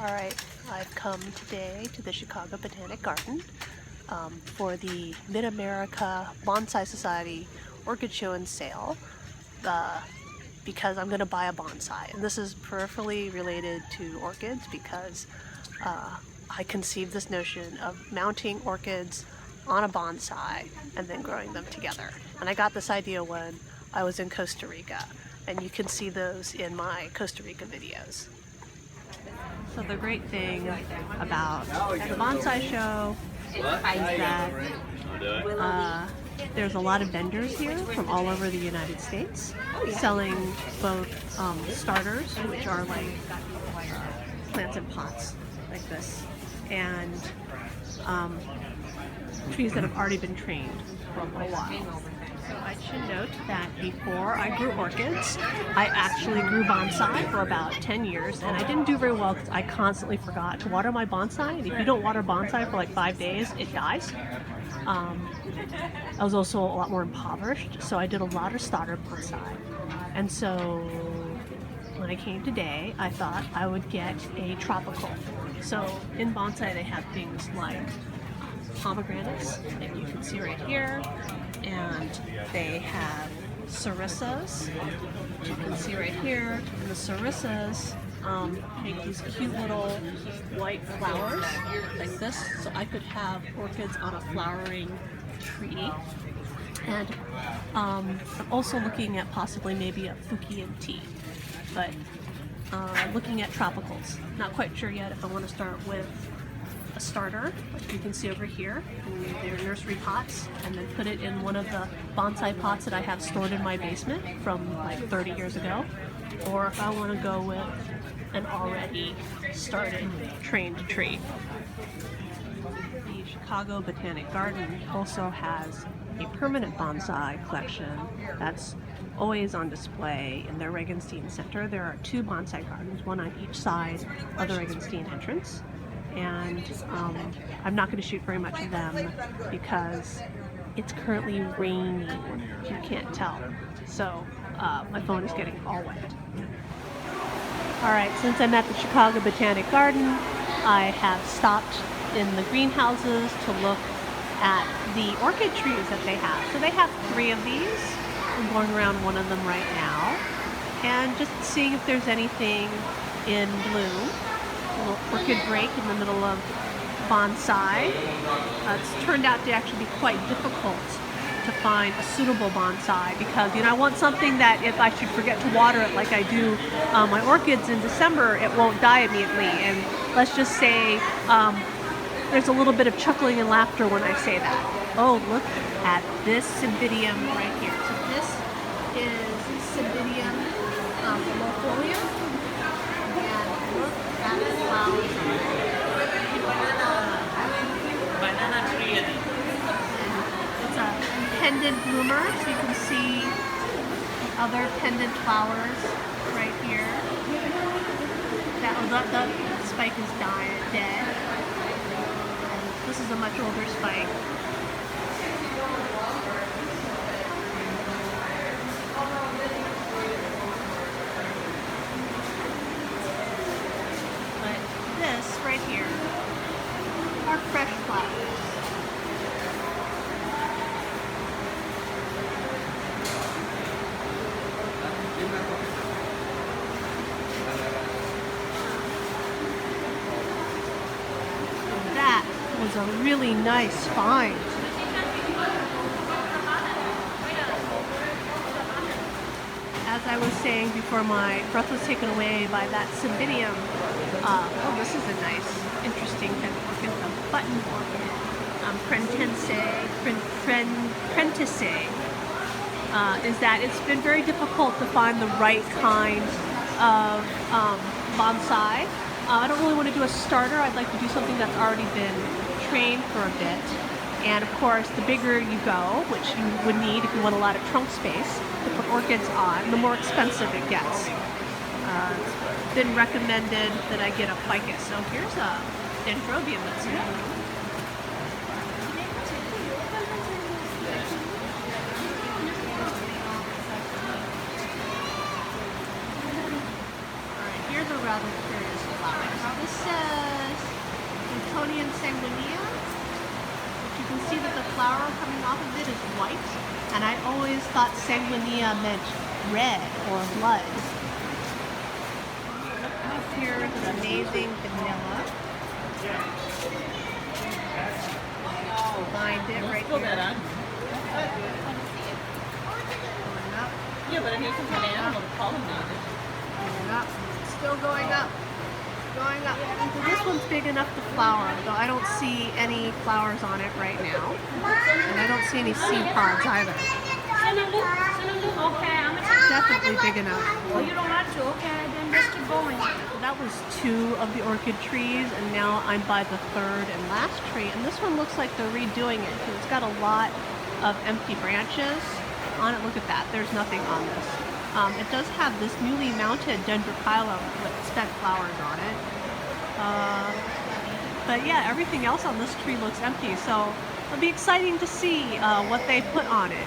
Alright, I've come today to the Chicago Botanic Garden for the Mid-America Bonsai Society Orchid Show and Sale because I'm going to buy a bonsai. And this is peripherally related to orchids because I conceived this notion of mounting orchids on a bonsai and then growing them together. And I got this idea when I was in Costa Rica, and you can see those in my Costa Rica videos. So the great thing about the bonsai show is that there's a lot of vendors here from all over the United States selling both starters, which are like plants in pots like this, and trees that have already been trained for a while. So I should note that before I grew orchids, I actually grew bonsai for about 10 years, and I didn't do very well because I constantly forgot to water my bonsai, and if you don't water bonsai for like 5 days, it dies. I was also a lot more impoverished, so I did a lot of starter bonsai. And so when I came today, I thought I would get a tropical. So in bonsai they have things like pomegranates that you can see right here, and they have sarissas, which you can see right here, and the sarissas make these cute little white flowers like this, so I could have orchids on a flowering tree. And I'm also looking at possibly maybe a Fukian tea, but looking at tropicals. Not quite sure yet if I want to start with a starter, like you can see over here. They're nursery pots, and then put it in one of the bonsai pots that I have stored in my basement from like 30 years ago, or if I want to go with an already started trained tree. The Chicago Botanic Garden also has a permanent bonsai collection that's always on display in their Regenstein Center. There are 2 bonsai gardens, one on each side of the Regenstein entrance. And I'm not going to shoot very much of them because it's currently raining, if you can't tell. So my phone is getting all wet. Alright, since I'm at the Chicago Botanic Garden, I have stopped in the greenhouses to look at the orchid trees that they have. So they have 3 of these. I'm going around one of them right now and just seeing if there's anything in bloom. A little orchid break in the middle of bonsai. It's turned out to actually be quite difficult to find a suitable bonsai because, you know, I want something that if I should forget to water it like I do my orchids in December, it won't die immediately. And let's just say there's a little bit of chuckling and laughter when I say that. Oh, look at this Cymbidium right here. So this is Cymbidium lofolium. Banana tree. It's a pendant bloomer, so you can see other pendant flowers right here. The spike is dead. And this is a much older spike. This right here are fresh flowers. That was a really nice find. As I was saying before my breath was taken away by that Cymbidium, oh, this is a nice, interesting kind of orchid, a button orchid, Prentice, is that it's been very difficult to find the right kind of bonsai. I don't really want to do a starter. I'd like to do something that's already been trained for a bit. And of course, the bigger you go, which you would need if you want a lot of trunk space to put orchids on, the more expensive it gets. It's been recommended that I get a ficus. So here's a dendrobium that's new. Alright, here's a rather curious flower. This This says Newtonian Sanguinea. You can see that the flower coming off of it is white, and I always thought sanguinea meant red or blood. Up here is an amazing vanilla. Find it right here. Going up. Yeah, but I need some kind of animal to pollinate it. Going up. Still going up. Going up. So this one's big enough to flower, though I don't see any flowers on it right now. And I don't see any seed pods either. Okay, I'm Definitely big enough. well, you don't have to, okay, then just keep going. That was 2 of the orchid trees, and now I'm by the 3rd and last tree. And this one looks like they're redoing it because it's got a lot of empty branches on it. Look at that. There's nothing on this. It does have this newly mounted dendrochila with spent flowers on it. But yeah, everything else on this tree looks empty, so it'll be exciting to see what they put on it.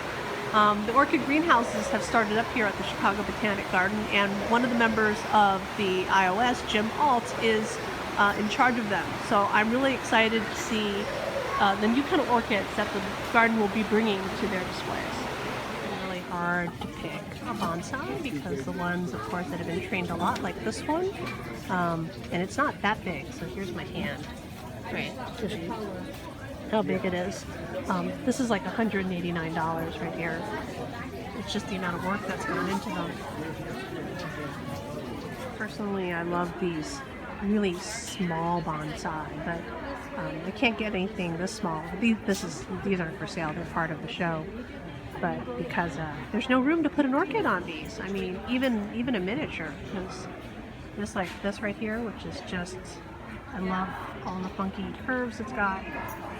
The orchid greenhouses have started up here at the Chicago Botanic Garden, and one of the members of the IOS, Jim Alt, is in charge of them. So I'm really excited to see the new kind of orchids that the garden will be bringing to their displays. It's really hard to pick a bonsai because the ones, of course, that have been trained a lot, like this one, and it's not that big. So here's my hand. Right. How big it is. This is like $189 right here. It's just the amount of work that's gone into them. Personally, I love these really small bonsai, but I can't get anything this small. These aren't for sale. They're part of the show. But because there's no room to put an orchid on these. I mean, even a miniature. Just like this right here, which is just, I love all the funky curves it's got.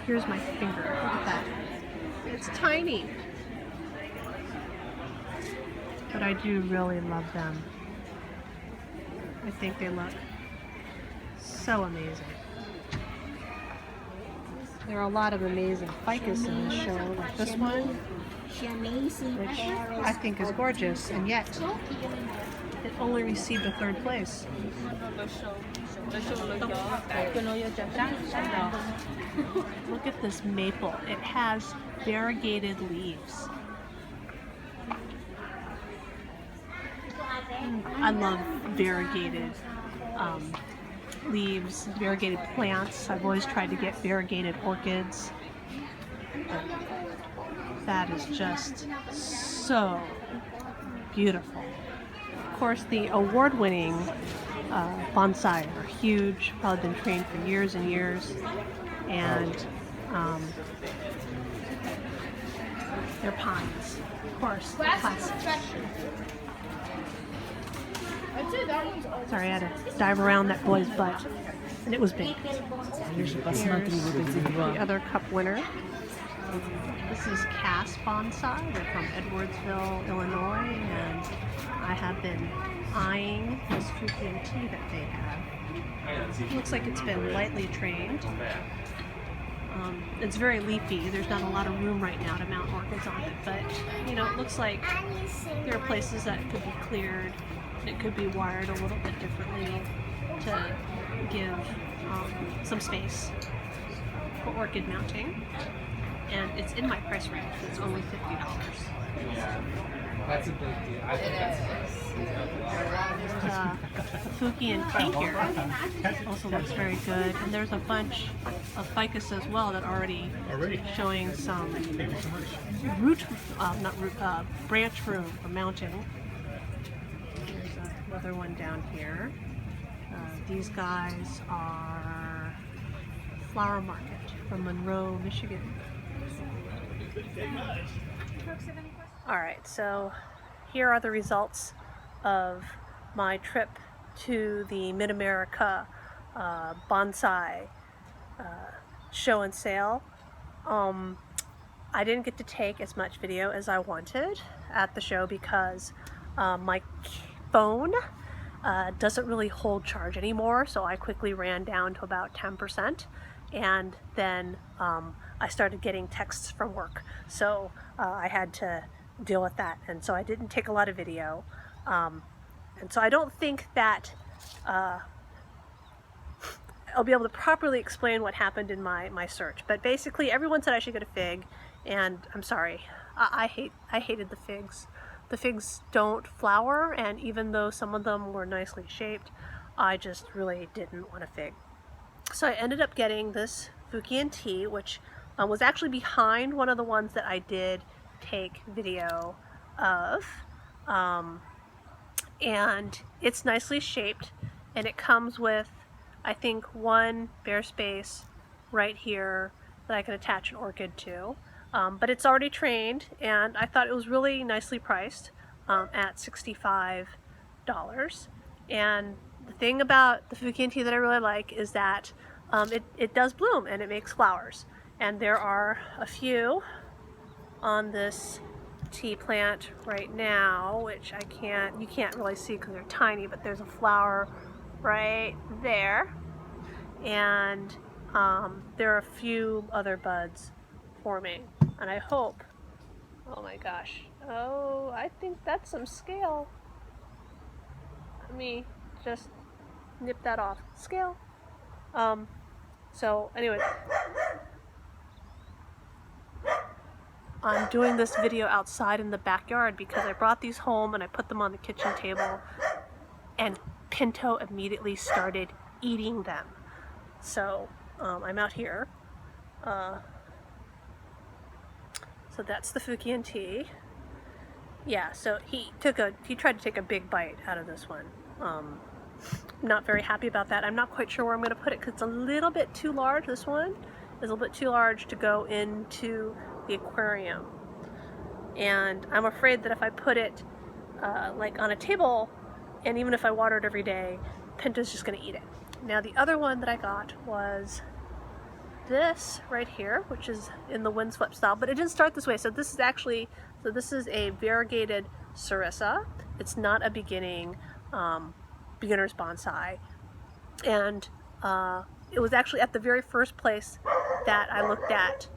Here's my finger. Look at that. It's tiny. But I do really love them. I think they look so amazing. There are a lot of amazing ficus in this show, like this one, which I think is gorgeous, and yet it only received a 3rd place. Look at this maple. It has variegated leaves. I love variegated leaves, variegated plants. I've always tried to get variegated orchids. That is just so beautiful. Of course, the award-winning bonsai are huge, probably been trained for years and years, and they're pines, of course, classic. Sorry, I had to dive around that boy's butt, and it was big. Here's the other cup winner. This is Cass Bonsai. They're from Edwardsville, Illinois, and I have been eyeing this Fujian tea that they have. It looks like it's been lightly trained. It's very leafy. There's not a lot of room right now to mount orchids on it, but you know, it looks like there are places that could be cleared. It could be wired a little bit differently to give some space for orchid mounting. And it's in my price range. It's only $50. That's a big deal. I think The Fujian tea here also looks very good. And there's a bunch of ficus as well that already showing some branch room for mounting. There's another one down here. These guys are Flower Market from Monroe, Michigan. Alright, so here are the results of my trip to the Mid-America Bonsai show and sale. I didn't get to take as much video as I wanted at the show because my phone doesn't really hold charge anymore, so I quickly ran down to about 10%, and then I started getting texts from work, so I had to deal with that, and so I didn't take a lot of video, and so I don't think that I'll be able to properly explain what happened in my search. But basically, everyone said I should get a fig, and I'm sorry, I hated the figs. The figs don't flower, and even though some of them were nicely shaped, I just really didn't want a fig. So I ended up getting this Fukian tea, which was actually behind one of the ones that I did take video of. And it's nicely shaped, and it comes with, I think, one bare space right here that I can attach an orchid to. But it's already trained, and I thought it was really nicely priced at $65. And the thing about the Fukian tea that I really like is that it does bloom and it makes flowers. And there are a few on this tea plant right now, which you can't really see because they're tiny, but there's a flower right there. And there are a few other buds forming, and I hope, oh my gosh, oh, I think that's some scale. Let me just nip that off. Scale. So anyway, I'm doing this video outside in the backyard because I brought these home and I put them on the kitchen table, and Pinto immediately started eating them. So I'm out here. So that's the Fukian tea. Yeah, so he tried to take a big bite out of this one. Not very happy about that. I'm not quite sure where I'm going to put it because it's a little bit too large. This one is a little bit too large to go into the aquarium. And I'm afraid that if I put it like on a table, and even if I water it every day, Pinto's just going to eat it. Now the other one that I got was this right here, which is in the windswept style, but it didn't start this way. So this is a variegated Sarissa. It's not a beginner's bonsai. And it was actually at the very first place that I looked at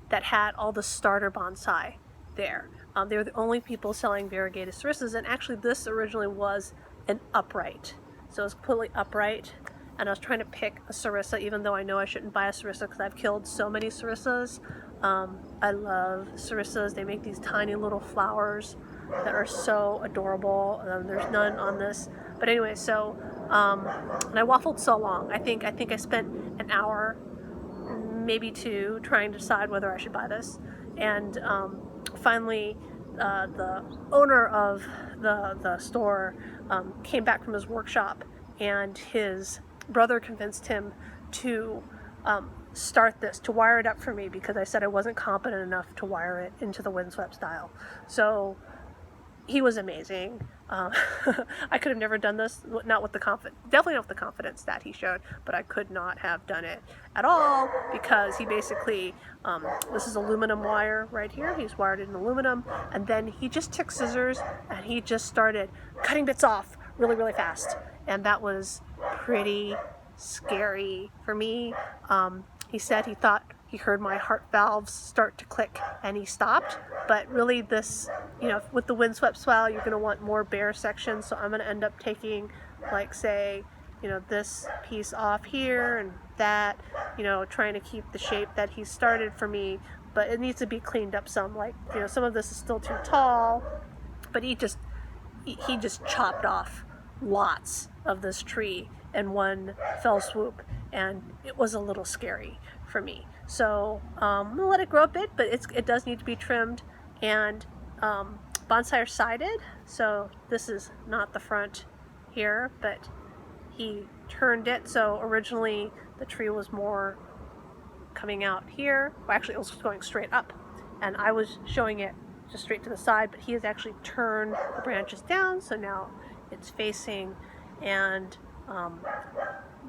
that had all the starter bonsai there. They were the only people selling variegated Sarissas, and actually this originally was an upright. So it was completely upright. And I was trying to pick a Sarissa, even though I know I shouldn't buy a Sarissa because I've killed so many Sarissas. I love Sarissas. They make these tiny little flowers that are so adorable. There's none on this. But anyway, so, and I waffled so long. I think I spent an hour, maybe two, trying to decide whether I should buy this. And finally, the owner of the store came back from his workshop, and his brother convinced him to start this, to wire it up for me, because I said I wasn't competent enough to wire it into the windswept style. So he was amazing. I could have never done this, not with the definitely not with the confidence that he showed, but I could not have done it at all because he basically, this is aluminum wire right here. He's wired it in aluminum, and then he just took scissors and he just started cutting bits off really, really fast. And that was pretty scary for me. He said he thought he heard my heart valves start to click and he stopped. But really this, with the windswept swell, you're going to want more bare sections. So I'm going to end up taking, like, say, this piece off here and that, trying to keep the shape that he started for me. But it needs to be cleaned up some. Like, some of this is still too tall. But he just chopped off lots of this tree in one fell swoop, and it was a little scary for me. So I'm gonna let it grow a bit, but it does need to be trimmed. And bonsai are sided, so this is not the front here, but he turned it. So originally the tree was more coming out here. Well, actually it was going straight up, and I was showing it just straight to the side, but he has actually turned the branches down, so now it's facing, and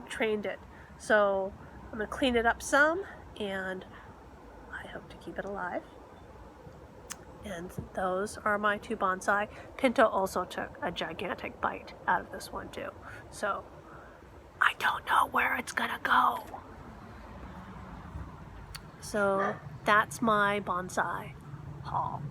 trained it. So I'm going to clean it up some, and I hope to keep it alive. And those are my two bonsai. Pinto also took a gigantic bite out of this one too. So I don't know where it's going to go. So that's my bonsai haul.